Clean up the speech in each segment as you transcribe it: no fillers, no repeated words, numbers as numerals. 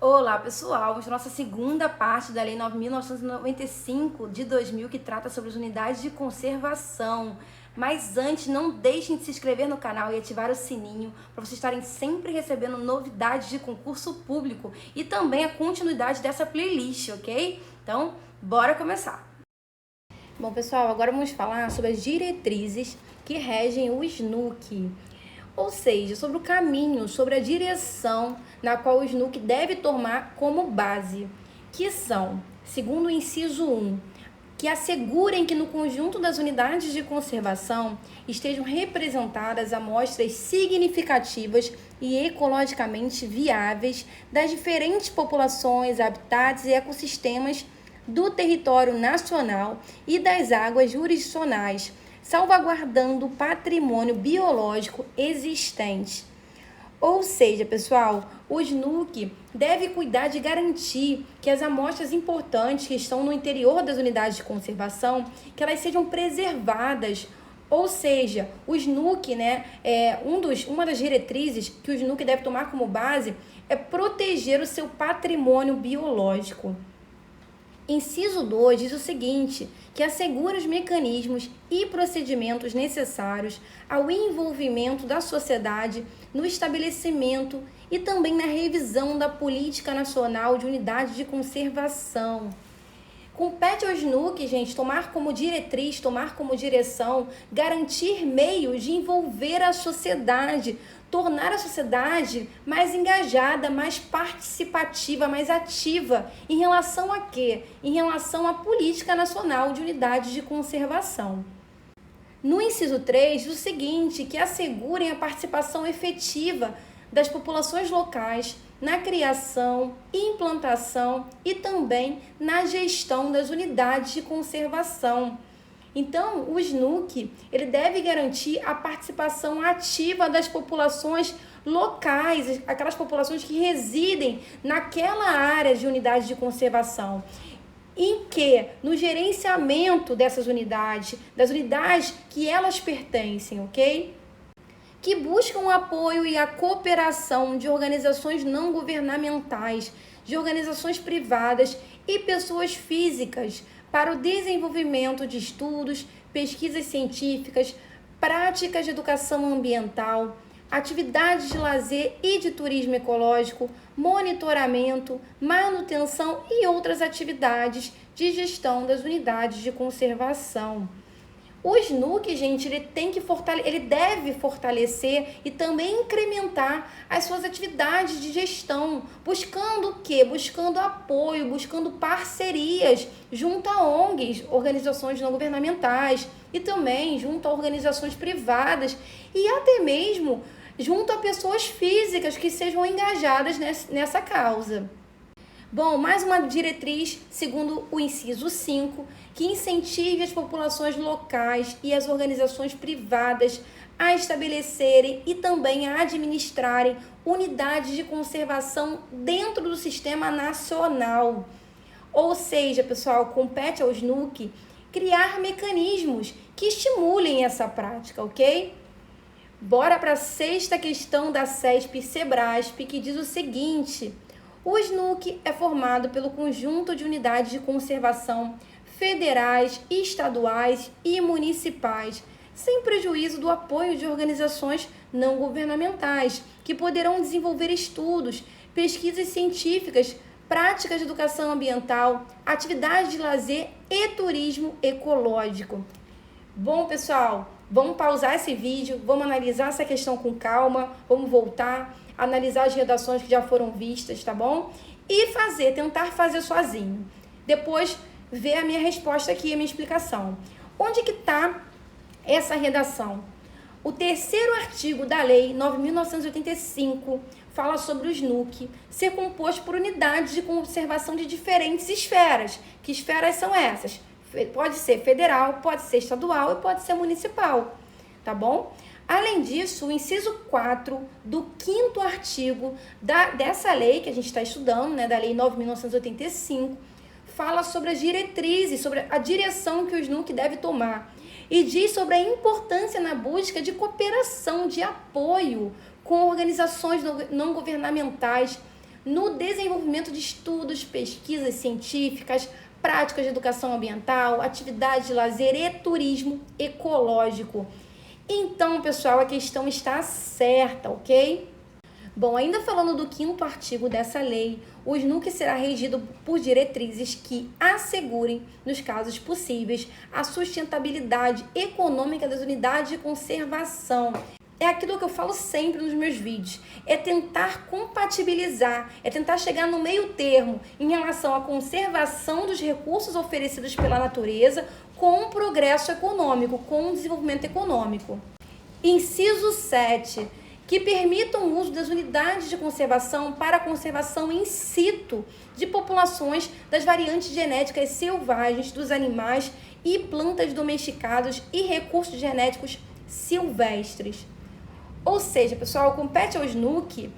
Olá pessoal, vamos para a nossa segunda parte da Lei 9.995 de 2000, que trata sobre as unidades de conservação. Mas antes, não deixem de se inscrever no canal e ativar o sininho para vocês estarem sempre recebendo novidades de concurso público e também a continuidade dessa playlist, ok? Então, bora começar! Bom pessoal, agora vamos falar sobre as diretrizes que regem o SNUC. Ou seja, sobre o caminho, sobre a direção na qual o SNUC deve tomar como base, que são, segundo o inciso 1, que assegurem que no conjunto das unidades de conservação estejam representadas amostras significativas e ecologicamente viáveis das diferentes populações, habitats e ecossistemas do território nacional e das águas jurisdicionais, salvaguardando o patrimônio biológico existente. Ou seja, pessoal, o SNUC deve cuidar de garantir que as amostras importantes que estão no interior das unidades de conservação, que elas sejam preservadas. Ou seja, o SNUC, uma das diretrizes que o SNUC deve tomar como base é proteger o seu patrimônio biológico. Inciso 2 diz o seguinte, que assegura os mecanismos e procedimentos necessários ao envolvimento da sociedade no estabelecimento e também na revisão da Política Nacional de Unidades de Conservação. Compete ao SNUC, gente, tomar como diretriz, tomar como direção, garantir meios de envolver a sociedade, tornar a sociedade mais engajada, mais participativa, mais ativa. Em relação a quê? Em relação à Política Nacional de Unidades de Conservação. No inciso 3, diz o seguinte, que assegurem a participação efetiva das populações locais na criação, implantação e também na gestão das unidades de conservação. Então, o SNUC ele deve garantir a participação ativa das populações locais, aquelas populações que residem naquela área de unidade de conservação. Em que, no gerenciamento dessas unidades, das unidades que elas pertencem, ok? Que buscam o apoio e a cooperação de organizações não governamentais, de organizações privadas e pessoas físicas para o desenvolvimento de estudos, pesquisas científicas, práticas de educação ambiental, atividades de lazer e de turismo ecológico, monitoramento, manutenção e outras atividades de gestão das unidades de conservação. O SNUC, gente, ele deve fortalecer e também incrementar as suas atividades de gestão, buscando o quê? Buscando apoio, buscando parcerias junto a ONGs, organizações não governamentais, e também junto a organizações privadas e até mesmo junto a pessoas físicas que sejam engajadas nessa causa. Bom, mais uma diretriz, segundo o inciso 5, que incentive as populações locais e as organizações privadas a estabelecerem e também a administrarem unidades de conservação dentro do sistema nacional. Ou seja, pessoal, compete ao SNUC criar mecanismos que estimulem essa prática, ok? Bora para a sexta questão da CESP-Sebrasp, que diz o seguinte: o SNUC é formado pelo conjunto de unidades de conservação federais, estaduais e municipais, sem prejuízo do apoio de organizações não governamentais, que poderão desenvolver estudos, pesquisas científicas, práticas de educação ambiental, atividades de lazer e turismo ecológico. Bom, pessoal, vamos pausar esse vídeo, vamos analisar essa questão com calma, vamos voltar, analisar as redações que já foram vistas, tá bom? E tentar fazer sozinho. Depois, ver a minha resposta aqui, a minha explicação. Onde que está essa redação? O terceiro artigo da Lei 9.985 fala sobre o SNUC ser composto por unidades de conservação de diferentes esferas. Que esferas são essas? Pode ser federal, pode ser estadual e pode ser municipal, tá bom? Além disso, o inciso 4 do 5º artigo dessa lei que a gente está estudando, da Lei 9.985, fala sobre as diretrizes, sobre a direção que o SNUC deve tomar e diz sobre a importância na busca de cooperação, de apoio com organizações não governamentais no desenvolvimento de estudos, pesquisas científicas, práticas de educação ambiental, atividades de lazer e turismo ecológico. Então, pessoal, a questão está certa, ok? Bom, ainda falando do 5º artigo dessa lei, o SNUC será regido por diretrizes que assegurem, nos casos possíveis, a sustentabilidade econômica das unidades de conservação. É aquilo que eu falo sempre nos meus vídeos, é tentar compatibilizar, é tentar chegar no meio termo em relação à conservação dos recursos oferecidos pela natureza com o progresso econômico, com o desenvolvimento econômico. Inciso 7. Que permitam o uso das unidades de conservação para a conservação in situ de populações das variantes genéticas selvagens dos animais e plantas domesticados e recursos genéticos silvestres. Ou seja, pessoal, compete ao SNUC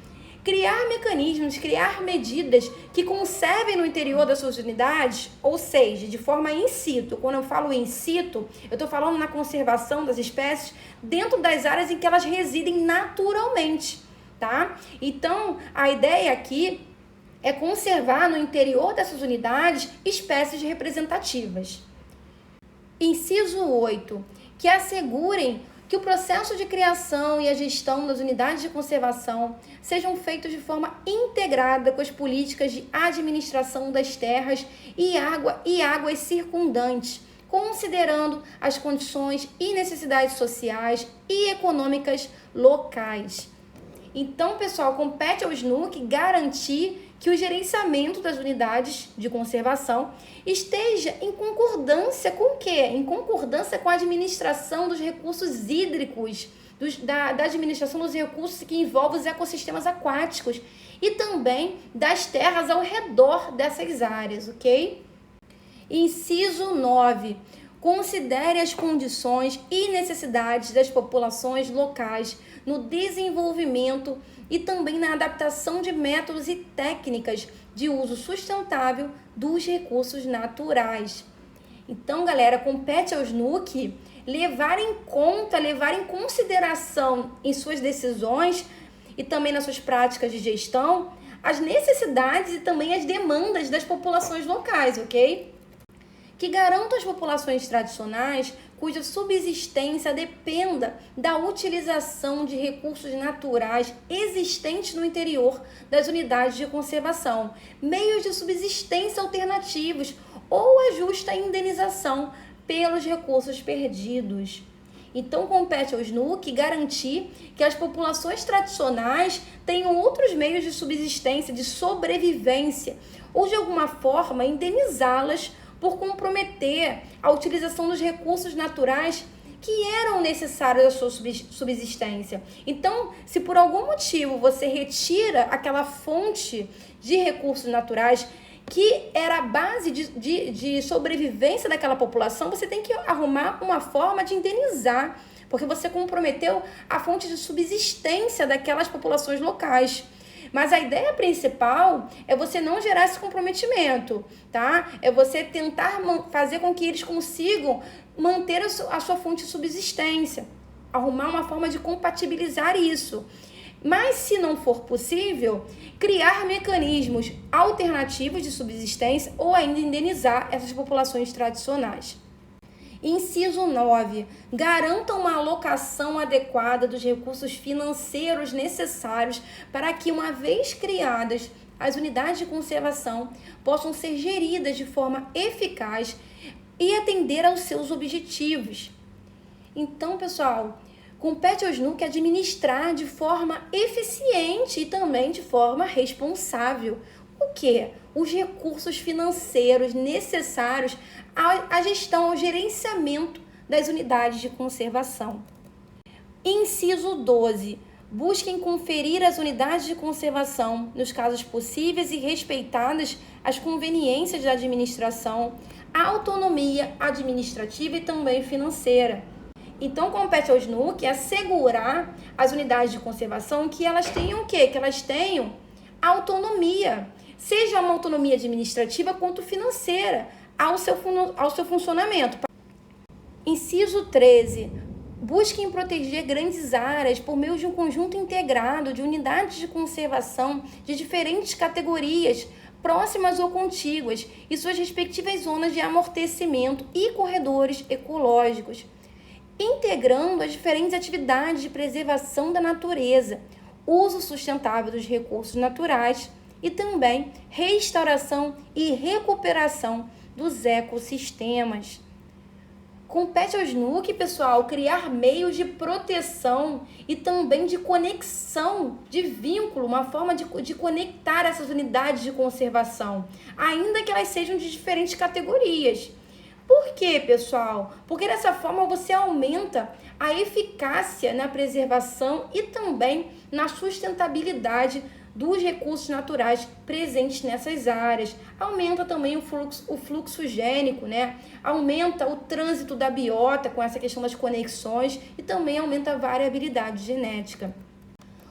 criar mecanismos, criar medidas que conservem no interior das suas unidades, ou seja, de forma in situ. Quando eu falo in situ, eu estou falando na conservação das espécies dentro das áreas em que elas residem naturalmente, tá? Então, a ideia aqui é conservar no interior dessas unidades espécies representativas. Inciso 8. Que assegurem que o processo de criação e a gestão das unidades de conservação sejam feitos de forma integrada com as políticas de administração das terras e águas circundantes, considerando as condições e necessidades sociais e econômicas locais. Então, pessoal, compete ao SNUC garantir que o gerenciamento das unidades de conservação esteja em concordância com o quê? Em concordância com a administração dos recursos hídricos, da administração dos recursos que envolvem os ecossistemas aquáticos e também das terras ao redor dessas áreas, ok? Inciso 9. Considere as condições e necessidades das populações locais no desenvolvimento e também na adaptação de métodos e técnicas de uso sustentável dos recursos naturais. Então, galera, compete ao SNUC levar em consideração em suas decisões e também nas suas práticas de gestão as necessidades e também as demandas das populações locais, ok? Que garantam as populações tradicionais cuja subsistência dependa da utilização de recursos naturais existentes no interior das unidades de conservação, meios de subsistência alternativos ou a justa indenização pelos recursos perdidos. Então, compete ao SNUC garantir que as populações tradicionais tenham outros meios de subsistência, de sobrevivência, ou de alguma forma indenizá-las por comprometer a utilização dos recursos naturais que eram necessários à sua subsistência. Então, se por algum motivo você retira aquela fonte de recursos naturais que era a base de sobrevivência daquela população, você tem que arrumar uma forma de indenizar, porque você comprometeu a fonte de subsistência daquelas populações locais. Mas a ideia principal é você não gerar esse comprometimento, tá? É você tentar fazer com que eles consigam manter a sua fonte de subsistência, arrumar uma forma de compatibilizar isso. Mas, se não for possível, criar mecanismos alternativos de subsistência ou ainda indenizar essas populações tradicionais. Inciso 9. Garanta uma alocação adequada dos recursos financeiros necessários para que, uma vez criadas, as unidades de conservação possam ser geridas de forma eficaz e atender aos seus objetivos. Então, pessoal, compete ao SNUC administrar de forma eficiente e também de forma responsável o quê? Os recursos financeiros necessários à gestão, ao gerenciamento das unidades de conservação. Inciso 12. Busquem conferir às unidades de conservação, nos casos possíveis e respeitadas as conveniências da administração, a autonomia administrativa e também financeira. Então, compete ao SNUC assegurar as unidades de conservação que elas tenham o quê? Que elas tenham autonomia, seja uma autonomia administrativa quanto financeira ao seu funcionamento. Inciso 13. Busquem proteger grandes áreas por meio de um conjunto integrado de unidades de conservação de diferentes categorias, próximas ou contíguas, e suas respectivas zonas de amortecimento e corredores ecológicos, integrando as diferentes atividades de preservação da natureza, uso sustentável dos recursos naturais e também restauração e recuperação dos ecossistemas. Compete ao SNUC, pessoal, criar meios de proteção e também de conexão, de vínculo, uma forma de conectar essas unidades de conservação, ainda que elas sejam de diferentes categorias. Por quê, pessoal? Porque dessa forma você aumenta a eficácia na preservação e também na sustentabilidade dos recursos naturais presentes nessas áreas. Aumenta também o fluxo gênico, né? Aumenta o trânsito da biota com essa questão das conexões e também aumenta a variabilidade genética.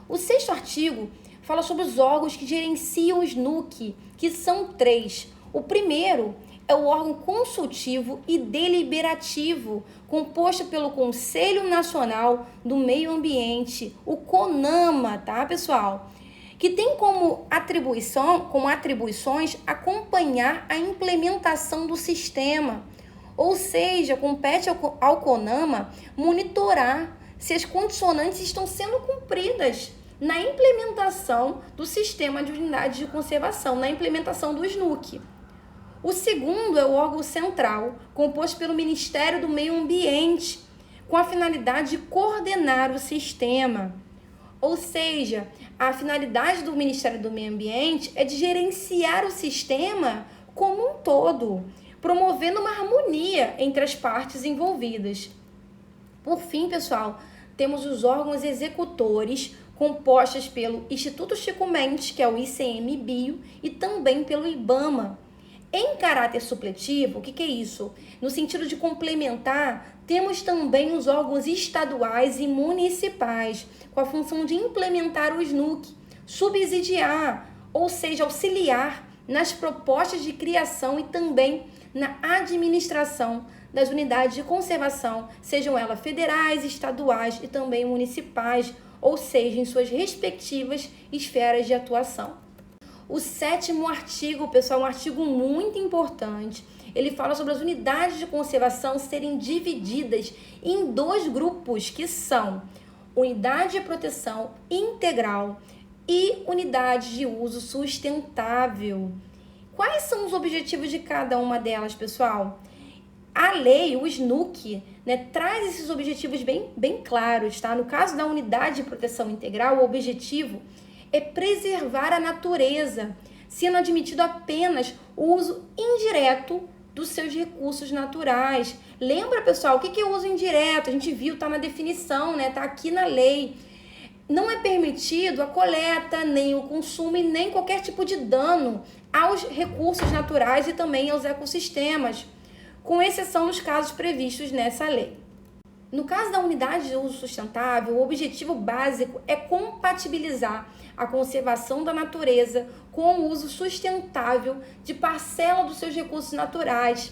O 6º artigo fala sobre os órgãos que gerenciam o SNUC, que são 3. O primeiro é o órgão consultivo e deliberativo, composto pelo Conselho Nacional do Meio Ambiente, o CONAMA, tá, pessoal? Que tem como atribuições acompanhar a implementação do sistema, ou seja, compete ao CONAMA monitorar se as condicionantes estão sendo cumpridas na implementação do sistema de unidades de conservação, na implementação do SNUC. O segundo é o órgão central, composto pelo Ministério do Meio Ambiente, com a finalidade de coordenar o sistema. Ou seja, a finalidade do Ministério do Meio Ambiente é de gerenciar o sistema como um todo, promovendo uma harmonia entre as partes envolvidas. Por fim, pessoal, temos os órgãos executores, compostos pelo Instituto Chico Mendes, que é o ICMBio, e também pelo IBAMA. Em caráter supletivo, o que é isso? No sentido de complementar, temos também os órgãos estaduais e municipais, com a função de implementar o SNUC, subsidiar, ou seja, auxiliar nas propostas de criação e também na administração das unidades de conservação, sejam elas federais, estaduais e também municipais, ou seja, em suas respectivas esferas de atuação. O 7º artigo, pessoal, é um artigo muito importante. Ele fala sobre as unidades de conservação serem divididas em 2 grupos, que são unidade de proteção integral e unidade de uso sustentável. Quais são os objetivos de cada uma delas, pessoal? A lei, o SNUC, né, traz esses objetivos bem claros, tá? No caso da unidade de proteção integral, o objetivo é preservar a natureza, sendo admitido apenas o uso indireto dos seus recursos naturais. Lembra, pessoal, o que é o uso indireto? A gente viu, tá na definição, né? Tá aqui na lei. Não é permitido a coleta, nem o consumo e nem qualquer tipo de dano aos recursos naturais e também aos ecossistemas, com exceção dos casos previstos nessa lei. No caso da unidade de uso sustentável, o objetivo básico é compatibilizar a conservação da natureza com o uso sustentável de parcela dos seus recursos naturais.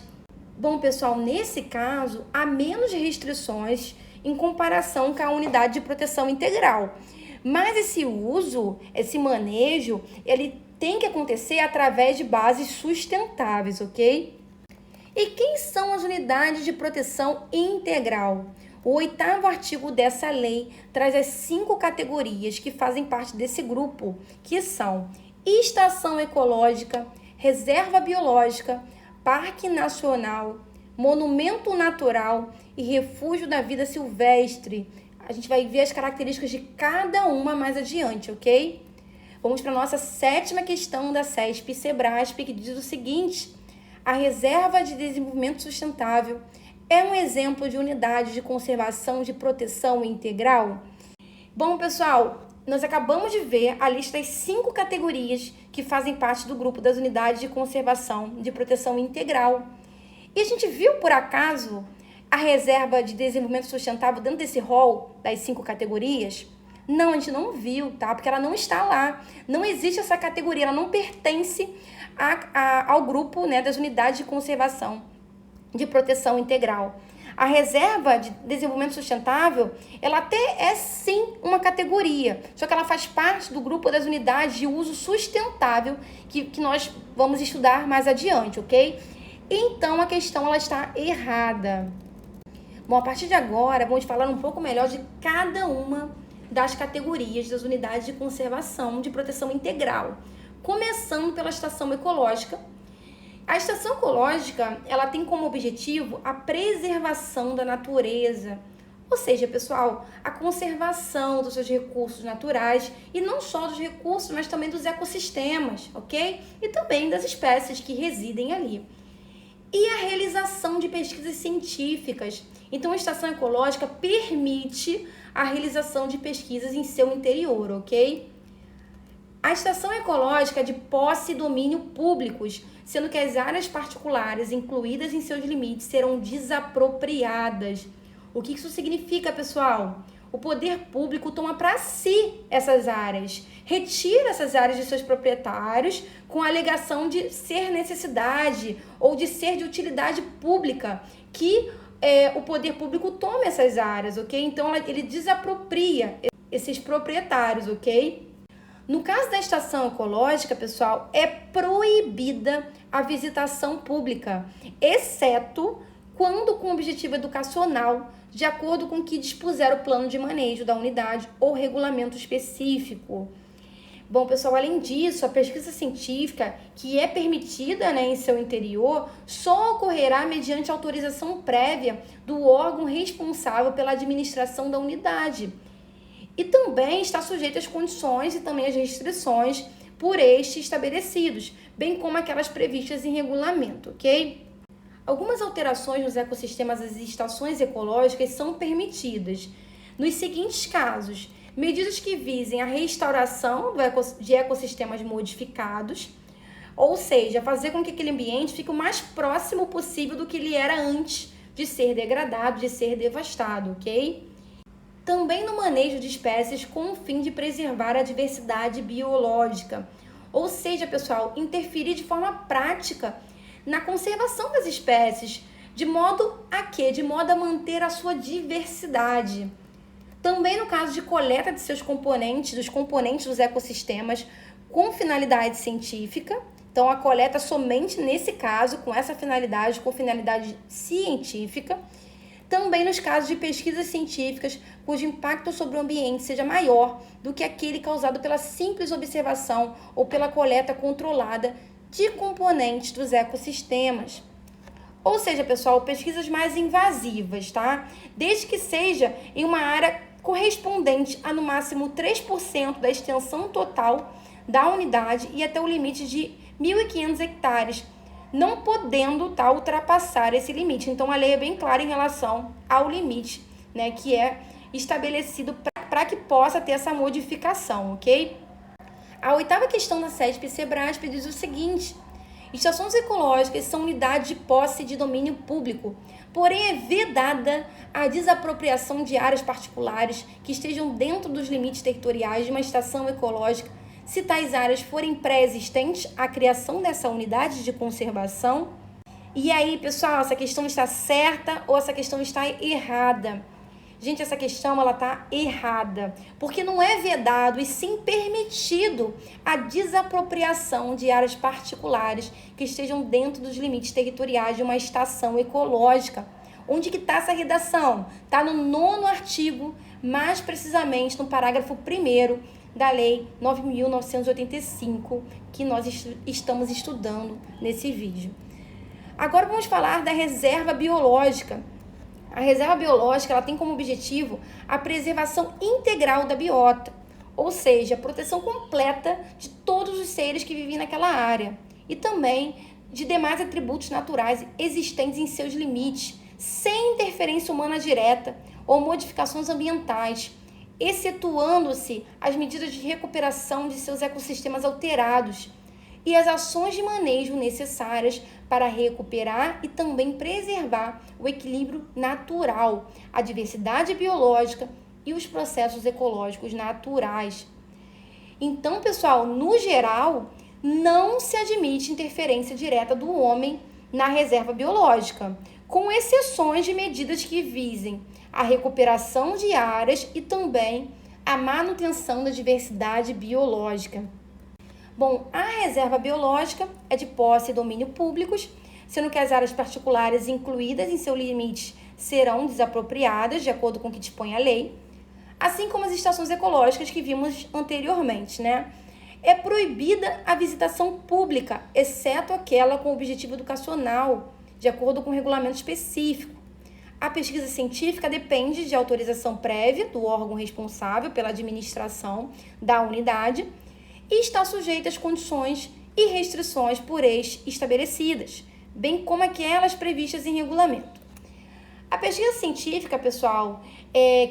Bom, pessoal, nesse caso, há menos restrições em comparação com a unidade de proteção integral. Mas esse uso, esse manejo, ele tem que acontecer através de bases sustentáveis, ok? E quem são as unidades de proteção integral? O 8º artigo dessa lei traz as 5 categorias que fazem parte desse grupo, que são estação ecológica, reserva biológica, parque nacional, monumento natural e refúgio da vida silvestre. A gente vai ver as características de cada uma mais adiante, ok? Vamos para a nossa 7ª questão da CESP e Sebrasp, que diz o seguinte: a Reserva de Desenvolvimento Sustentável é um exemplo de unidade de conservação de proteção integral? Bom, pessoal, nós acabamos de ver a lista das 5 categorias que fazem parte do grupo das unidades de conservação de proteção integral. E a gente viu, por acaso, a Reserva de Desenvolvimento Sustentável dentro desse rol das 5 categorias? Não, a gente não viu, tá? Porque ela não está lá. Não existe essa categoria, ela não pertence ao grupo, né, das unidades de conservação de proteção integral. A reserva de desenvolvimento sustentável, ela até é sim uma categoria, só que ela faz parte do grupo das unidades de uso sustentável que nós vamos estudar mais adiante, ok? Então, a questão ela está errada. Bom, a partir de agora, vamos falar um pouco melhor de cada uma das categorias das unidades de conservação de proteção integral, começando pela estação ecológica. A estação ecológica, ela tem como objetivo a preservação da natureza, ou seja, pessoal, a conservação dos seus recursos naturais e não só dos recursos, mas também dos ecossistemas, ok? E também das espécies que residem ali. E a realização de pesquisas científicas. Então, a estação ecológica permite a realização de pesquisas em seu interior, ok? A estação ecológica é de posse e domínio públicos, sendo que as áreas particulares incluídas em seus limites serão desapropriadas. O que isso significa, pessoal? O poder público toma para si essas áreas, retira essas áreas de seus proprietários com a alegação de ser necessidade ou de ser de utilidade pública, que o poder público tome essas áreas, ok? Então, ele desapropria esses proprietários, ok? No caso da estação ecológica, pessoal, é proibida a visitação pública, exceto quando com objetivo educacional, de acordo com o que dispuser o plano de manejo da unidade ou regulamento específico. Bom, pessoal, além disso, a pesquisa científica, que é permitida, em seu interior, só ocorrerá mediante autorização prévia do órgão responsável pela administração da unidade. E também está sujeita às condições e também às restrições por este estabelecidos, bem como aquelas previstas em regulamento, ok? Algumas alterações nos ecossistemas das estações ecológicas são permitidas nos seguintes casos: medidas que visem a restauração de ecossistemas modificados, ou seja, fazer com que aquele ambiente fique o mais próximo possível do que ele era antes de ser degradado, de ser devastado, ok? Também no manejo de espécies com o fim de preservar a diversidade biológica, ou seja, pessoal, interferir de forma prática na conservação das espécies, de modo a manter a sua diversidade. Também no caso de coleta de seus componentes, dos componentes dos ecossistemas com finalidade científica, então a coleta somente nesse caso, com essa finalidade, com finalidade científica. Também nos casos de pesquisas científicas cujo impacto sobre o ambiente seja maior do que aquele causado pela simples observação ou pela coleta controlada de componentes dos ecossistemas. Ou seja, pessoal, pesquisas mais invasivas, tá? Desde que seja em uma área correspondente a no máximo 3% da extensão total da unidade e até o limite de 1.500 hectares, não podendo ultrapassar esse limite. Então, a lei é bem clara em relação ao limite, que é estabelecido para que possa ter essa modificação, ok? A oitava questão da CESP e SEBRASP diz o seguinte: estações ecológicas são unidades de posse de domínio público, porém é vedada a desapropriação de áreas particulares que estejam dentro dos limites territoriais de uma estação ecológica, se tais áreas forem pré-existentes à criação dessa unidade de conservação. E aí, pessoal, essa questão está certa ou essa questão está errada? Gente, essa questão ela está errada, porque não é vedado e sim permitido a desapropriação de áreas particulares que estejam dentro dos limites territoriais de uma estação ecológica. Onde que está essa redação? Está no 9º artigo, mais precisamente no parágrafo 1º da Lei 9.985, que nós estamos estudando nesse vídeo. Agora vamos falar da reserva biológica. A reserva biológica ela tem como objetivo a preservação integral da biota, ou seja, a proteção completa de todos os seres que vivem naquela área e também de demais atributos naturais existentes em seus limites, sem interferência humana direta ou modificações ambientais, excetuando-se as medidas de recuperação de seus ecossistemas alterados e as ações de manejo necessárias para recuperar e também preservar o equilíbrio natural, a diversidade biológica e os processos ecológicos naturais. Então, pessoal, no geral, não se admite interferência direta do homem na reserva biológica. com exceções de medidas que visem a recuperação de áreas e também a manutenção da diversidade biológica. Bom, a reserva biológica é de posse e domínio públicos, sendo que as áreas particulares incluídas em seu limite serão desapropriadas, de acordo com o que dispõe a lei, assim como as estações ecológicas que vimos anteriormente, né? É proibida a visitação pública, exceto aquela com objetivo educacional, de acordo com um regulamento específico. A pesquisa científica depende de autorização prévia do órgão responsável pela administração da unidade e está sujeita às condições e restrições por eles estabelecidas, bem como aquelas previstas em regulamento. A pesquisa científica, pessoal,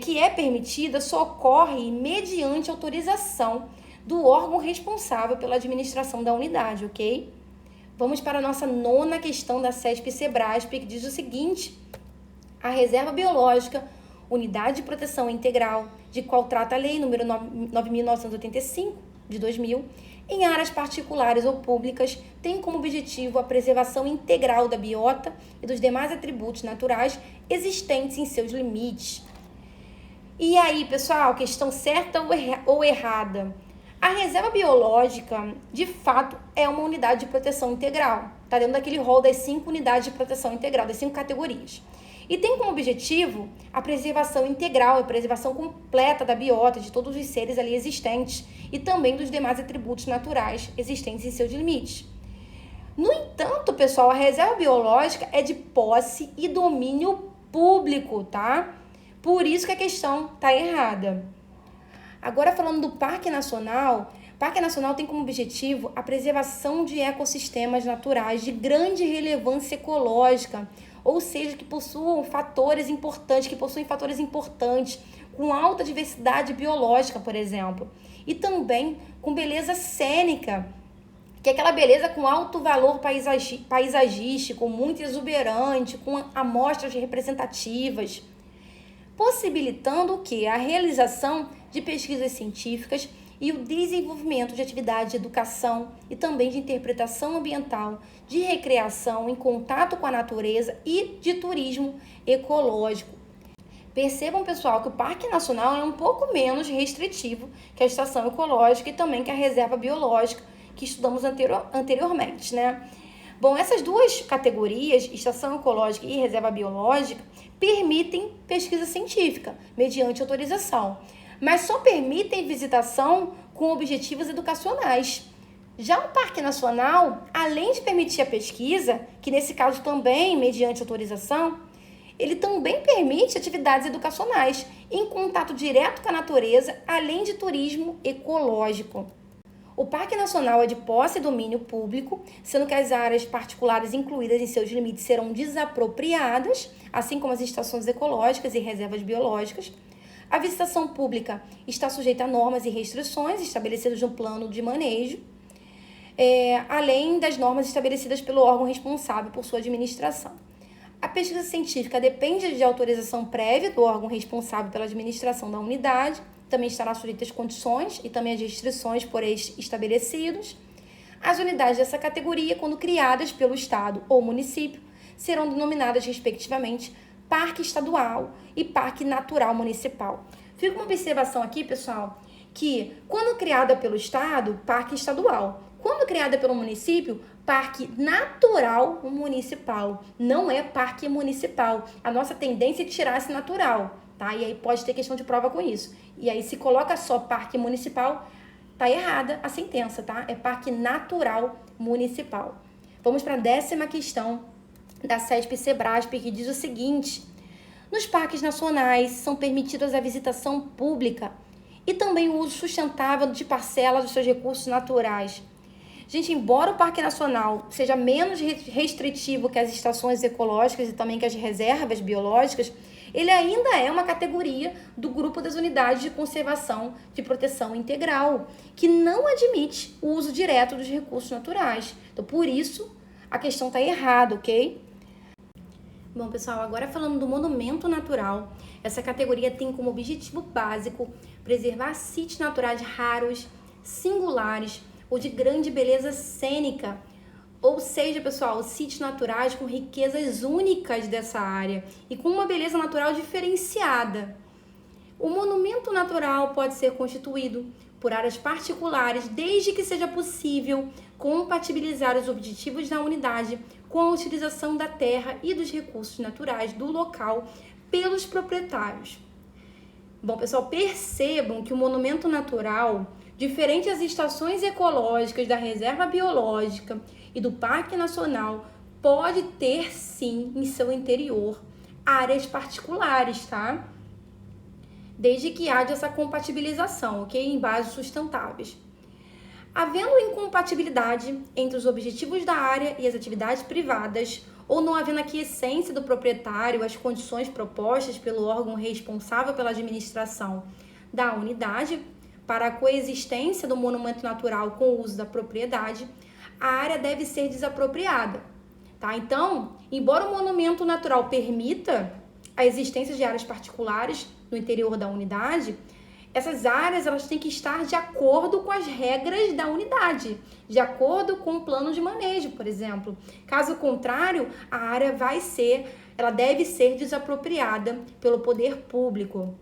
que é permitida só ocorre mediante autorização do órgão responsável pela administração da unidade, ok? Vamos para a nossa nona questão da CESP-SEBRASP, que diz o seguinte: a reserva biológica, unidade de proteção integral, de qual trata a lei número 9.985 de 2000, em áreas particulares ou públicas, tem como objetivo a preservação integral da biota e dos demais atributos naturais existentes em seus limites. E aí, pessoal, questão certa ou errada? A reserva biológica, de fato, é uma unidade de proteção integral. Está dentro daquele rol das 5 unidades de proteção integral, das 5 categorias. E tem como objetivo a preservação integral, a preservação completa da biota, de todos os seres ali existentes e também dos demais atributos naturais existentes em seus limites. No entanto, pessoal, a reserva biológica é de posse e domínio público, tá? Por isso que a questão está errada. Agora, falando do Parque Nacional, o Parque Nacional tem como objetivo a preservação de ecossistemas naturais de grande relevância ecológica, ou seja, que possuem fatores importantes, com alta diversidade biológica, por exemplo, e também com beleza cênica, que é aquela beleza com alto valor paisagístico, muito exuberante, com amostras representativas, possibilitando o quê? A realização de pesquisas científicas e o desenvolvimento de atividades de educação e também de interpretação ambiental, de recreação em contato com a natureza e de turismo ecológico. Percebam, pessoal, que o Parque Nacional é um pouco menos restritivo que a estação ecológica e também que a reserva biológica que estudamos anteriormente, né? Bom, essas duas categorias, estação ecológica e reserva biológica, permitem pesquisa científica mediante autorização, mas só permitem visitação com objetivos educacionais. Já o Parque Nacional, além de permitir a pesquisa, que nesse caso também mediante autorização, ele também permite atividades educacionais em contato direto com a natureza, além de turismo ecológico. O Parque Nacional é de posse e domínio público, sendo que as áreas particulares incluídas em seus limites serão desapropriadas, assim como as estações ecológicas e reservas biológicas. A visitação pública está sujeita a normas e restrições estabelecidas no plano de manejo, além das normas estabelecidas pelo órgão responsável por sua administração. A pesquisa científica depende de autorização prévia do órgão responsável pela administração da unidade, também estará sujeita às condições e também às restrições por eles estabelecidos. As unidades dessa categoria, quando criadas pelo Estado ou município, serão denominadas, respectivamente, Parque Estadual e Parque Natural Municipal. Fica uma observação aqui, pessoal, que quando criada pelo Estado, Parque Estadual. Quando criada pelo município, Parque Natural Municipal. Não é Parque Municipal. A nossa tendência é tirar esse natural, tá? E aí pode ter questão de prova com isso. E aí se coloca só Parque Municipal, tá errada a sentença, tá? É Parque Natural Municipal. Vamos para a 10ª questão da CESP-SEBRASP, que diz o seguinte: nos parques nacionais são permitidas a visitação pública e também o uso sustentável de parcelas dos seus recursos naturais. Gente, embora o Parque Nacional seja menos restritivo que as estações ecológicas e também que as reservas biológicas, ele ainda é uma categoria do grupo das unidades de conservação de proteção integral, que não admite o uso direto dos recursos naturais. Então, por isso, a questão está errada, ok? Bom, pessoal, agora falando do monumento natural, essa categoria tem como objetivo básico preservar sítios naturais raros, singulares ou de grande beleza cênica, Ou seja, pessoal, sítios naturais com riquezas únicas dessa área e com uma beleza natural diferenciada. O monumento natural pode ser constituído por áreas particulares, desde que seja possível compatibilizar os objetivos da unidade com a utilização da terra e dos recursos naturais do local pelos proprietários. Bom, pessoal, percebam que o monumento natural, diferente das estações ecológicas da reserva biológica e do Parque Nacional, pode ter sim em seu interior áreas particulares, tá? Desde que haja essa compatibilização, ok? Em bases sustentáveis. Havendo incompatibilidade entre os objetivos da área e as atividades privadas, ou não havendo aquiescência do proprietário às condições propostas pelo órgão responsável pela administração da unidade para a coexistência do monumento natural com o uso da propriedade, a área deve ser desapropriada, tá? Então, embora o monumento natural permita a existência de áreas particulares no interior da unidade, essas áreas elas têm que estar de acordo com as regras da unidade, de acordo com o plano de manejo, por exemplo. Caso contrário, a área ela deve ser desapropriada pelo poder público.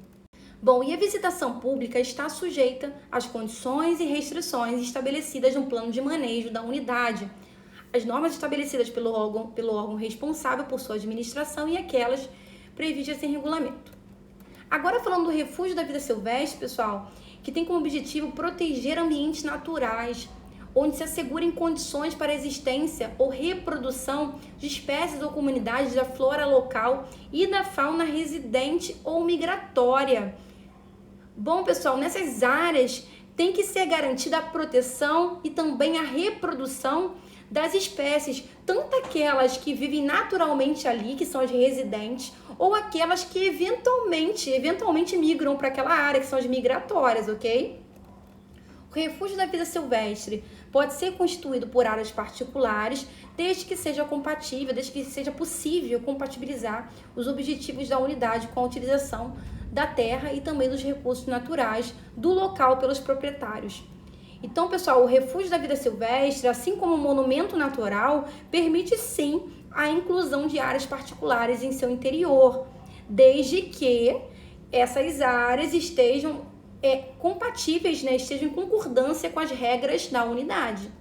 Bom, e a visitação pública está sujeita às condições e restrições estabelecidas no plano de manejo da unidade, as normas estabelecidas pelo órgão responsável por sua administração e aquelas previstas em regulamento. Agora falando do refúgio da vida silvestre, pessoal, que tem como objetivo proteger ambientes naturais, onde se assegurem condições para a existência ou reprodução de espécies ou comunidades da flora local e da fauna residente ou migratória. Bom, pessoal, nessas áreas tem que ser garantida a proteção e também a reprodução das espécies, tanto aquelas que vivem naturalmente ali, que são as residentes, ou aquelas que eventualmente migram para aquela área, que são as migratórias, ok? O refúgio da vida silvestre pode ser constituído por áreas particulares, desde que seja compatível, desde que seja possível compatibilizar os objetivos da unidade com a utilização da terra e também dos recursos naturais do local pelos proprietários. Então, pessoal, o refúgio da vida silvestre, assim como o monumento natural, permite sim a inclusão de áreas particulares em seu interior, desde que essas áreas estejam compatíveis, né, estejam em concordância com as regras da unidade.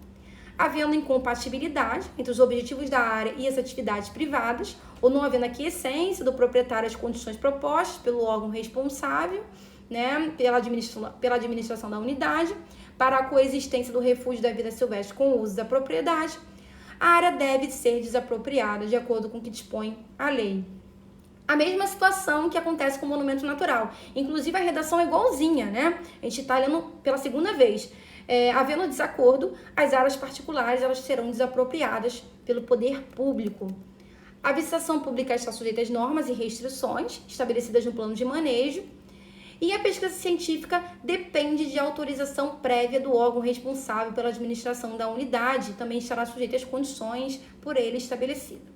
Havendo incompatibilidade entre os objetivos da área e as atividades privadas, ou não havendo aquiescência do proprietário às condições propostas pelo órgão responsável, né, pela administração da unidade, para a coexistência do refúgio da vida silvestre com o uso da propriedade, a área deve ser desapropriada de acordo com o que dispõe a lei. A mesma situação que acontece com o monumento natural. Inclusive, a redação é igualzinha, né? A gente está lendo pela segunda vez. Havendo desacordo, as áreas particulares elas serão desapropriadas pelo poder público. A visitação pública está sujeita às normas e restrições estabelecidas no plano de manejo. E a pesquisa científica depende de autorização prévia do órgão responsável pela administração da unidade, também estará sujeita às condições por ele estabelecidas.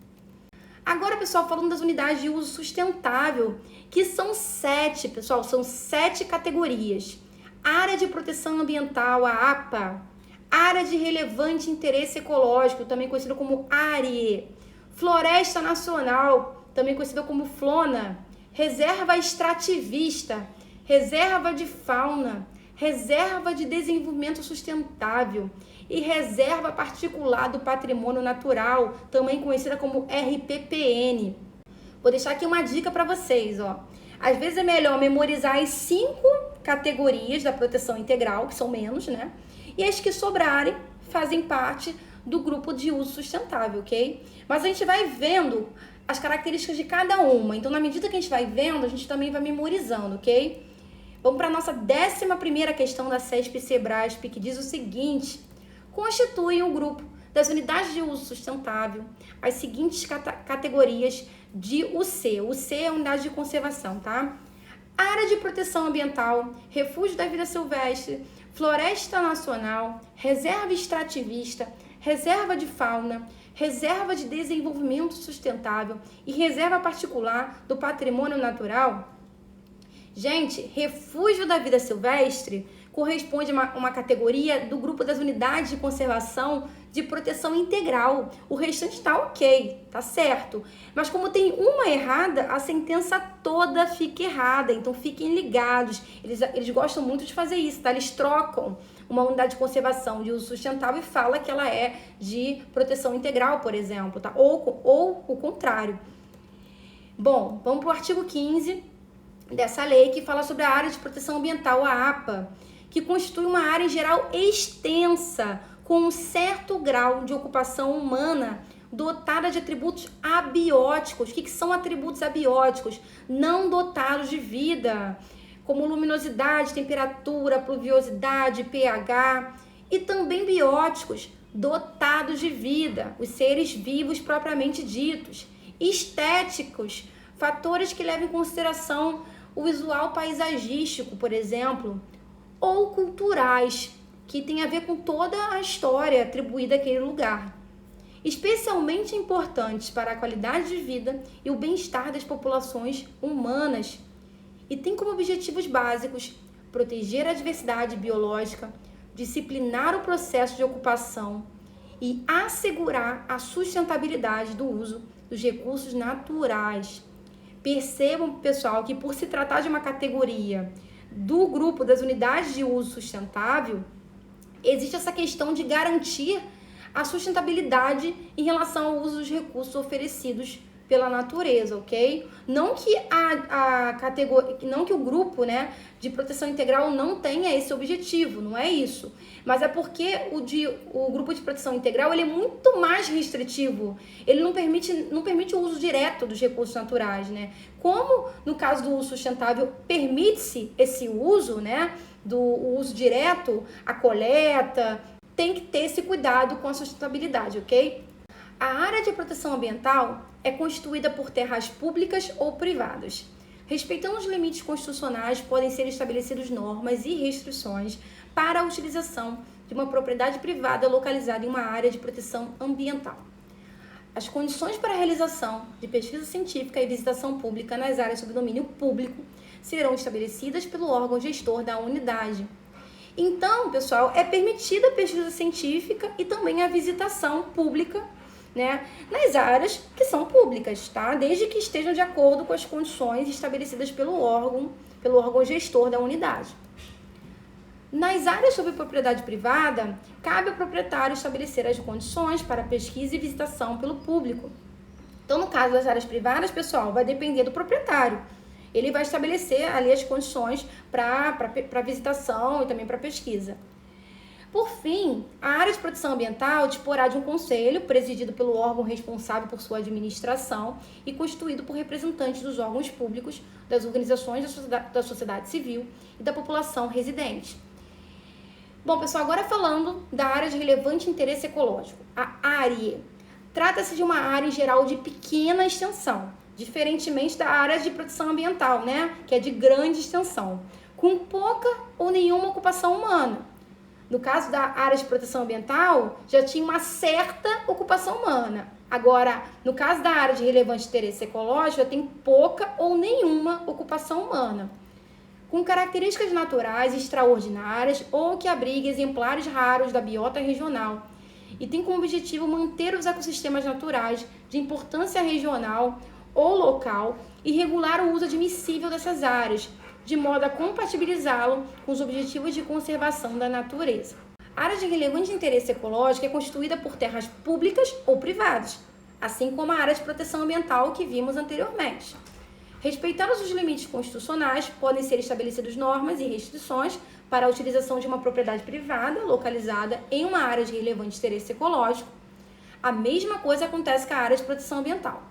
Agora, pessoal, falando das unidades de uso sustentável, que são 7, pessoal, são 7 categorias. Área de proteção ambiental, a APA, área de relevante interesse ecológico, também conhecida como ARE, floresta nacional, também conhecida como FLONA, reserva extrativista, reserva de fauna, reserva de desenvolvimento sustentável e reserva particular do patrimônio natural, também conhecida como RPPN. Vou deixar aqui uma dica para vocês, ó. Às vezes é melhor memorizar as 5 categorias da proteção integral, que são menos, né? E as que sobrarem fazem parte do grupo de uso sustentável, ok? Mas a gente vai vendo as características de cada uma. Então, na medida que a gente vai vendo, a gente também vai memorizando, ok? Vamos para a nossa 11ª questão da CESP-CEBRASP, que diz o seguinte: constituem um grupo das unidades de uso sustentável as seguintes categorias de UC. UC é unidade de conservação, tá? Área de proteção ambiental, refúgio da vida silvestre, floresta nacional, reserva extrativista, reserva de fauna, reserva de desenvolvimento sustentável e reserva particular do patrimônio natural. Gente, refúgio da vida silvestre corresponde a uma categoria do grupo das unidades de conservação de proteção integral. O restante está ok, tá certo. Mas como tem uma errada, a sentença toda fica errada. Então fiquem ligados. Eles gostam muito de fazer isso, tá? Eles trocam uma unidade de conservação de uso sustentável e fala que ela é de proteção integral, por exemplo, tá? Ou o contrário. Bom, vamos para o artigo 15 dessa lei que fala sobre a área de proteção ambiental, a APA, que constitui uma área em geral extensa, com um certo grau de ocupação humana, dotada de atributos abióticos. O que são atributos abióticos? Não dotados de vida, como luminosidade, temperatura, pluviosidade, pH, e também bióticos, dotados de vida, os seres vivos propriamente ditos. Estéticos, fatores que levam em consideração o visual paisagístico, por exemplo, ou culturais, que tem a ver com toda a história atribuída àquele lugar. Especialmente importantes para a qualidade de vida e o bem-estar das populações humanas. E tem como objetivos básicos proteger a diversidade biológica, disciplinar o processo de ocupação e assegurar a sustentabilidade do uso dos recursos naturais. Percebam, pessoal, que por se tratar de uma categoria do grupo das unidades de uso sustentável, existe essa questão de garantir a sustentabilidade em relação ao uso dos recursos oferecidos pela natureza, ok? Não que a categoria, não que o grupo, né, de proteção integral não tenha esse objetivo, não é isso. Mas é porque o grupo de proteção integral ele é muito mais restritivo. Ele não permite o uso direto dos recursos naturais, né? Como no caso do uso sustentável permite-se esse uso, né, do uso direto, a coleta, tem que ter esse cuidado com a sustentabilidade, ok? A área de proteção ambiental é constituída por terras públicas ou privadas. Respeitando os limites constitucionais, podem ser estabelecidas normas e restrições para a utilização de uma propriedade privada localizada em uma área de proteção ambiental. As condições para a realização de pesquisa científica e visitação pública nas áreas sob domínio público serão estabelecidas pelo órgão gestor da unidade. Então, pessoal, é permitida a pesquisa científica e também a visitação pública, né, nas áreas que são públicas, tá? Desde que estejam de acordo com as condições estabelecidas pelo órgão gestor da unidade. Nas áreas sob propriedade privada, cabe ao proprietário estabelecer as condições para pesquisa e visitação pelo público. Então, no caso das áreas privadas, pessoal, vai depender do proprietário. Ele vai estabelecer ali as condições para visitação e também para pesquisa. Por fim, a área de proteção ambiental disporá de um conselho presidido pelo órgão responsável por sua administração e constituído por representantes dos órgãos públicos, das organizações da sociedade civil e da população residente. Bom, pessoal, agora falando da área de relevante interesse ecológico, a área. Trata-se de uma área em geral de pequena extensão, diferentemente da área de proteção ambiental, né, que é de grande extensão, com pouca ou nenhuma ocupação humana. No caso da área de proteção ambiental, já tinha uma certa ocupação humana. Agora, no caso da área de relevante interesse ecológico, já tem pouca ou nenhuma ocupação humana. Com características naturais extraordinárias ou que abriga exemplares raros da biota regional. E tem como objetivo manter os ecossistemas naturais de importância regional ou local e regular o uso admissível dessas áreas, de modo a compatibilizá-lo com os objetivos de conservação da natureza. A área de relevante interesse ecológico é constituída por terras públicas ou privadas, assim como a área de proteção ambiental que vimos anteriormente. Respeitados os limites constitucionais, podem ser estabelecidas normas e restrições para a utilização de uma propriedade privada localizada em uma área de relevante interesse ecológico. A mesma coisa acontece com a área de proteção ambiental.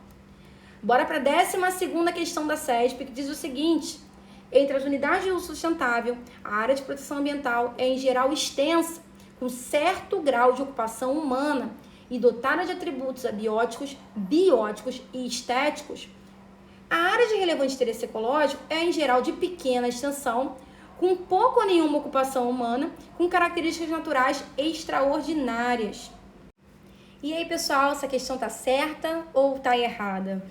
Bora para a 12ª questão da CESP, que diz o seguinte: entre as unidades de uso sustentável, a área de proteção ambiental é em geral extensa, com certo grau de ocupação humana e dotada de atributos abióticos, bióticos e estéticos. A área de relevante interesse ecológico é em geral de pequena extensão, com pouco ou nenhuma ocupação humana, com características naturais extraordinárias. E aí, pessoal, essa questão está certa ou está errada?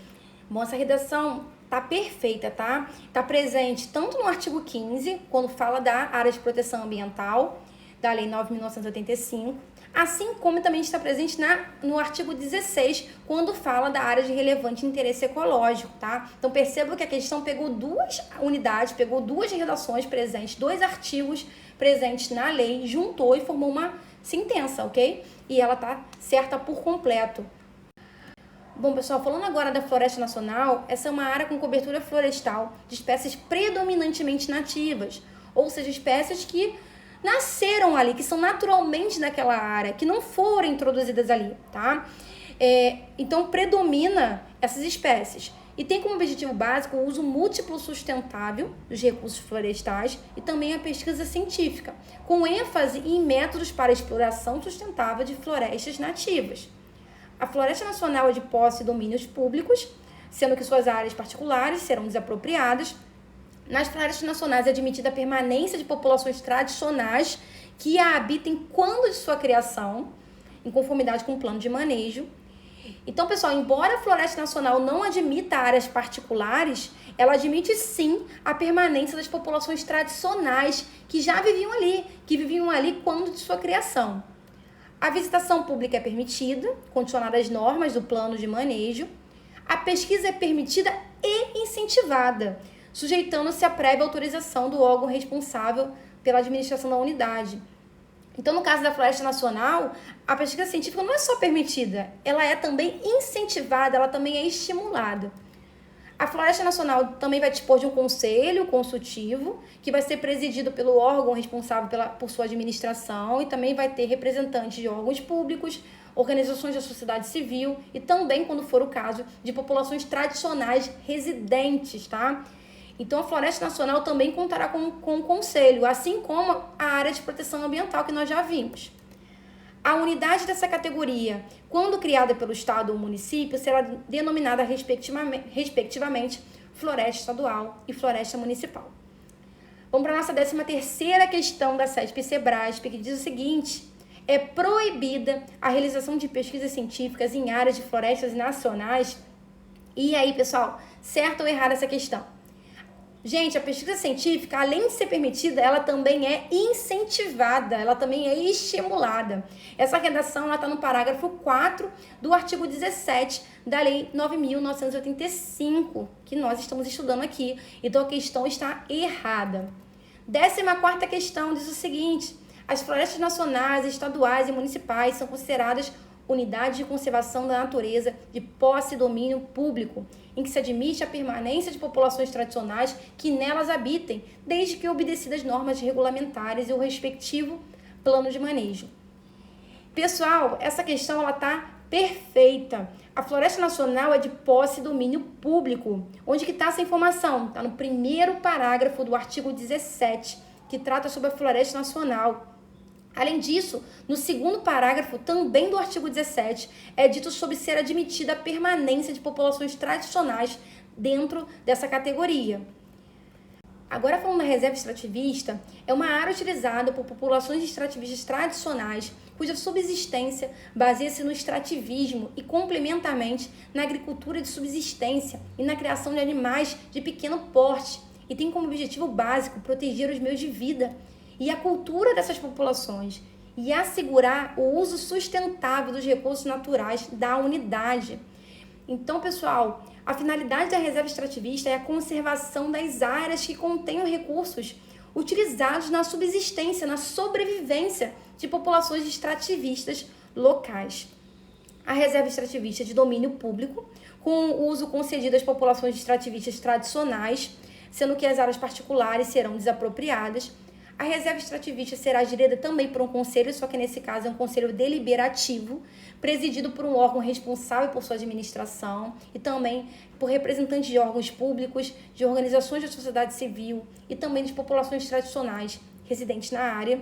Bom, essa redação tá perfeita, tá? Tá presente tanto no artigo 15, quando fala da área de proteção ambiental, da Lei 9.985, assim como também está presente no artigo 16, quando fala da área de relevante interesse ecológico, tá? Então perceba que a questão pegou duas unidades, pegou duas redações presentes, dois artigos presentes na lei, juntou e formou uma sentença, ok? E ela tá certa por completo. Bom, pessoal, falando agora da Floresta Nacional, essa é uma área com cobertura florestal de espécies predominantemente nativas, ou seja, espécies que nasceram ali, que são naturalmente daquela área, que não foram introduzidas ali, tá? Então, predomina essas espécies. E tem como objetivo básico o uso múltiplo sustentável dos recursos florestais e também a pesquisa científica, com ênfase em métodos para a exploração sustentável de florestas nativas. A Floresta Nacional é de posse e domínios públicos, sendo que suas áreas particulares serão desapropriadas. Nas florestas nacionais é admitida a permanência de populações tradicionais que a habitem quando de sua criação, em conformidade com o plano de manejo. Então, pessoal, embora a Floresta Nacional não admita áreas particulares, ela admite sim a permanência das populações tradicionais que já viviam ali quando de sua criação. A visitação pública é permitida, condicionada às normas do plano de manejo. A pesquisa é permitida e incentivada, sujeitando-se à prévia autorização do órgão responsável pela administração da unidade. Então, no caso da Floresta Nacional, a pesquisa científica não é só permitida, ela é também incentivada, ela também é estimulada. A Floresta Nacional também vai dispor de um conselho consultivo, que vai ser presidido pelo órgão responsável por sua administração, e também vai ter representantes de órgãos públicos, organizações da sociedade civil e também, quando for o caso, de populações tradicionais residentes, tá? Então, a Floresta Nacional também contará com um conselho, assim como a área de proteção ambiental que nós já vimos. A unidade dessa categoria, quando criada pelo Estado ou município, será denominada respectivamente Floresta Estadual e Floresta Municipal. Vamos para a nossa 13ª questão da CESP e SEBRASP, que diz o seguinte: é proibida a realização de pesquisas científicas em áreas de florestas nacionais. E aí, pessoal, certo ou errado essa questão? Gente, a pesquisa científica, além de ser permitida, ela também é incentivada, ela também é estimulada. Essa redação está no parágrafo 4 do artigo 17 da Lei 9.985, que nós estamos estudando aqui. Então, a questão está errada. 14ª questão diz o seguinte: as florestas nacionais, estaduais e municipais são consideradas unidades de conservação da natureza de posse e domínio público, em que se admite a permanência de populações tradicionais que nelas habitem, desde que obedecidas normas regulamentares e o respectivo plano de manejo. Pessoal, essa questão ela tá perfeita. A Floresta Nacional é de posse e domínio público. Onde que está essa informação? Está no primeiro parágrafo do artigo 17, que trata sobre a Floresta Nacional. Além disso, no segundo parágrafo, também do artigo 17, é dito sobre ser admitida a permanência de populações tradicionais dentro dessa categoria. Agora, falando da reserva extrativista, é uma área utilizada por populações extrativistas tradicionais, cuja subsistência baseia-se no extrativismo e, complementarmente, na agricultura de subsistência e na criação de animais de pequeno porte, e tem como objetivo básico proteger os meios de vida e a cultura dessas populações e assegurar o uso sustentável dos recursos naturais da unidade. Então, pessoal, a finalidade da reserva extrativista é a conservação das áreas que contenham recursos utilizados na subsistência, na sobrevivência de populações extrativistas locais. A reserva extrativista é de domínio público, com o uso concedido às populações extrativistas tradicionais, sendo que as áreas particulares serão desapropriadas. A reserva extrativista será gerida também por um conselho, só que nesse caso é um conselho deliberativo, presidido por um órgão responsável por sua administração e também por representantes de órgãos públicos, de organizações da sociedade civil e também de populações tradicionais residentes na área.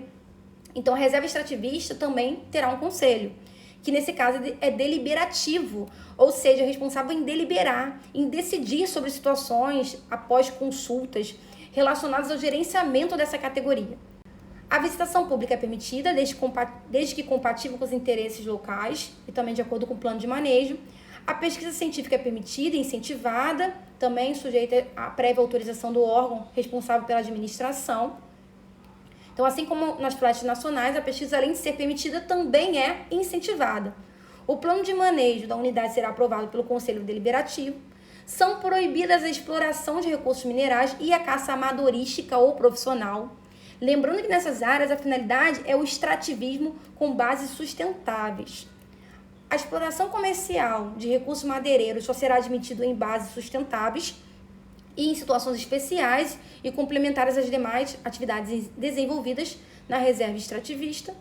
Então, a reserva extrativista também terá um conselho, que nesse caso é deliberativo, ou seja, responsável em deliberar, em decidir sobre situações após consultas relacionadas ao gerenciamento dessa categoria. A visitação pública é permitida, desde que compatível com os interesses locais e também de acordo com o plano de manejo. A pesquisa científica é permitida e incentivada, também sujeita à prévia autorização do órgão responsável pela administração. Então, assim como nas florestas nacionais, a pesquisa, além de ser permitida, também é incentivada. O plano de manejo da unidade será aprovado pelo Conselho Deliberativo. São proibidas a exploração de recursos minerais e a caça amadorística ou profissional. Lembrando que nessas áreas a finalidade é o extrativismo com bases sustentáveis. A exploração comercial de recursos madeireiros só será admitido em bases sustentáveis e em situações especiais e complementares às demais atividades desenvolvidas na reserva extrativista.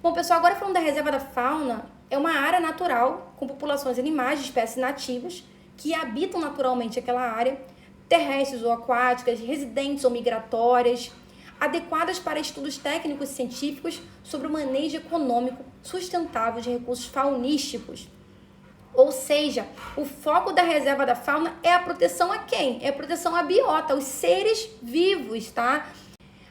Bom, pessoal, agora falando da reserva da fauna, é uma área natural com populações animais de espécies nativas que habitam naturalmente aquela área, terrestres ou aquáticas, residentes ou migratórias, adequadas para estudos técnicos e científicos sobre o manejo econômico sustentável de recursos faunísticos. Ou seja, o foco da reserva da fauna é a proteção a quem? É a proteção à biota, aos seres vivos, tá?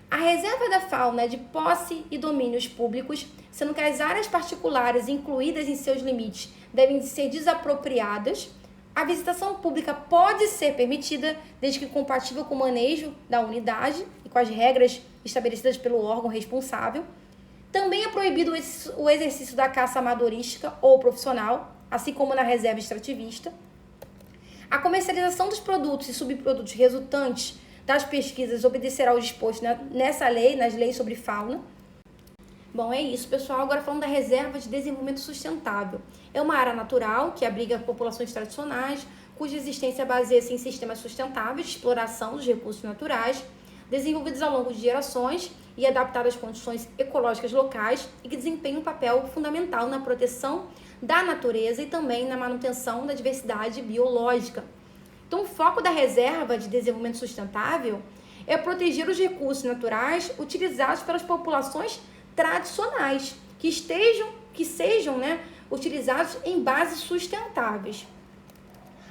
A reserva da fauna é de posse e domínios públicos, sendo que as áreas particulares incluídas em seus limites devem ser desapropriadas. A visitação pública pode ser permitida, desde que compatível com o manejo da unidade e com as regras estabelecidas pelo órgão responsável. Também é proibido o exercício da caça amadorística ou profissional, assim como na reserva extrativista. A comercialização dos produtos e subprodutos resultantes das pesquisas obedecerá ao disposto nessa lei, nas leis sobre fauna. Bom, é isso, pessoal. Agora falando da Reserva de Desenvolvimento Sustentável. É uma área natural que abriga populações tradicionais, cuja existência baseia-se em sistemas sustentáveis de exploração dos recursos naturais, desenvolvidos ao longo de gerações e adaptados às condições ecológicas locais e que desempenham um papel fundamental na proteção da natureza e também na manutenção da diversidade biológica. Então, o foco da Reserva de Desenvolvimento Sustentável é proteger os recursos naturais utilizados pelas populações tradicionais, que sejam utilizados em bases sustentáveis.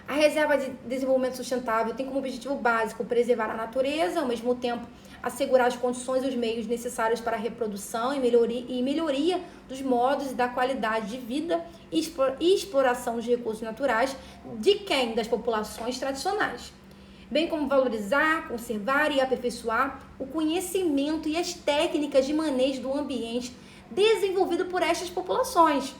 A Reserva de Desenvolvimento Sustentável tem como objetivo básico preservar a natureza, ao mesmo tempo assegurar as condições e os meios necessários para a reprodução e melhoria dos modos e da qualidade de vida e exploração dos recursos naturais de quem? Das populações tradicionais, bem como valorizar, conservar e aperfeiçoar o conhecimento e as técnicas de manejo do ambiente desenvolvido por estas populações.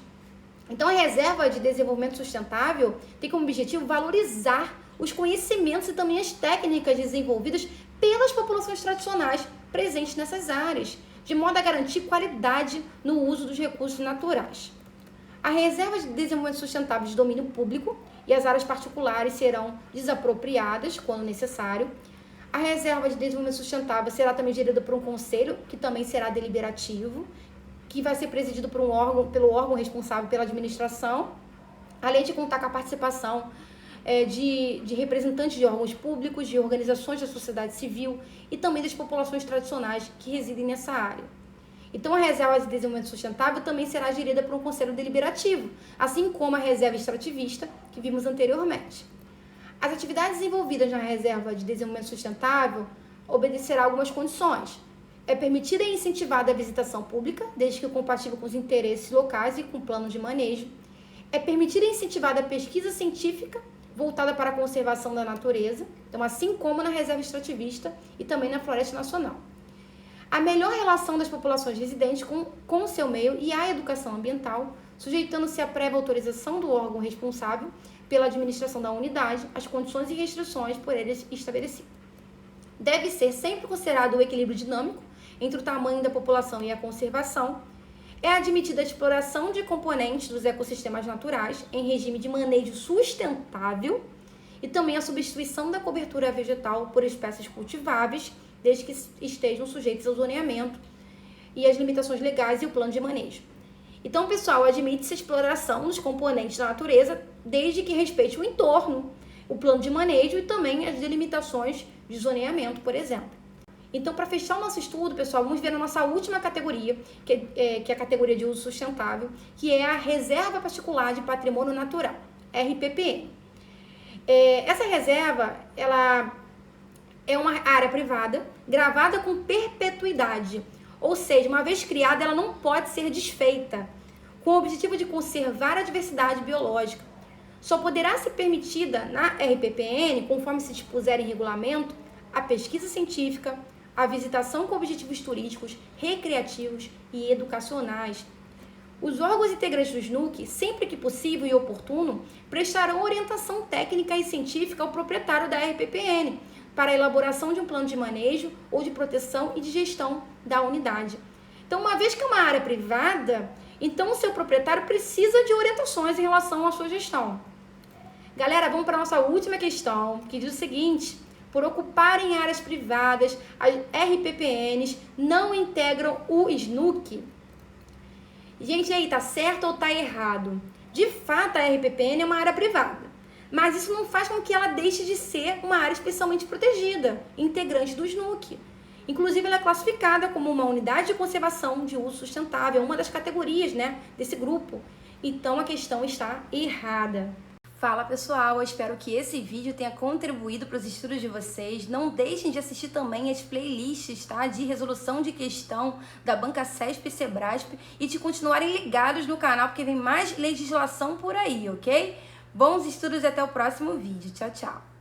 Então, a Reserva de Desenvolvimento Sustentável tem como objetivo valorizar os conhecimentos e também as técnicas desenvolvidas pelas populações tradicionais presentes nessas áreas, de modo a garantir qualidade no uso dos recursos naturais. A Reserva de Desenvolvimento Sustentável de domínio público e as áreas particulares serão desapropriadas quando necessário. A Reserva de Desenvolvimento Sustentável será também gerida por um conselho, que também será deliberativo, que vai ser presidido por pelo órgão responsável pela administração, além de contar com a participação de representantes de órgãos públicos, de organizações da sociedade civil e também das populações tradicionais que residem nessa área. Então, a Reserva de Desenvolvimento Sustentável também será gerida por um conselho deliberativo, assim como a Reserva Extrativista, que vimos anteriormente. As atividades envolvidas na Reserva de Desenvolvimento Sustentável obedecerão a algumas condições. É permitida e incentivada a visitação pública, desde que compatível com os interesses locais e com o plano de manejo. É permitida e incentivada a pesquisa científica voltada para a conservação da natureza, então assim como na Reserva Extrativista e também na Floresta Nacional. A melhor relação das populações residentes com o seu meio e a educação ambiental, sujeitando-se à prévia autorização do órgão responsável pela administração da unidade, as condições e restrições por eles estabelecidas. Deve ser sempre considerado o equilíbrio dinâmico entre o tamanho da população e a conservação. É admitida a exploração de componentes dos ecossistemas naturais em regime de manejo sustentável e também a substituição da cobertura vegetal por espécies cultiváveis, desde que estejam sujeitos ao zoneamento e às limitações legais e o plano de manejo. Então, pessoal, admite-se a exploração dos componentes da natureza desde que respeite o entorno, o plano de manejo e também as delimitações de zoneamento, por exemplo. Então, para fechar o nosso estudo, pessoal, vamos ver a nossa última categoria, que é a categoria de uso sustentável, que é a Reserva Particular de Patrimônio Natural, RPPN. Essa reserva, ela é uma área privada, gravada com perpetuidade, ou seja, uma vez criada, ela não pode ser desfeita, com o objetivo de conservar a diversidade biológica. Só poderá ser permitida na RPPN, conforme se dispuser em regulamento, a pesquisa científica, a visitação com objetivos turísticos, recreativos e educacionais. Os órgãos integrantes do SNUC, sempre que possível e oportuno, prestarão orientação técnica e científica ao proprietário da RPPN para a elaboração de um plano de manejo ou de proteção e de gestão da unidade. Então, uma vez que é uma área privada, então o seu proprietário precisa de orientações em relação à sua gestão. Galera, vamos para a nossa última questão, que diz o seguinte: por ocuparem áreas privadas, as RPPNs não integram o SNUC. Gente, aí, tá certo ou tá errado? De fato, a RPPN é uma área privada, mas isso não faz com que ela deixe de ser uma área especialmente protegida, integrante do SNUC. Inclusive, ela é classificada como uma unidade de conservação de uso sustentável, uma das categorias, né, desse grupo. Então, a questão está errada. Fala pessoal, eu espero que esse vídeo tenha contribuído para os estudos de vocês. Não deixem de assistir também as playlists, tá, de resolução de questão da Banca CESP e Sebrasp e de continuarem ligados no canal porque vem mais legislação por aí, ok? Bons estudos e até o próximo vídeo. Tchau, tchau!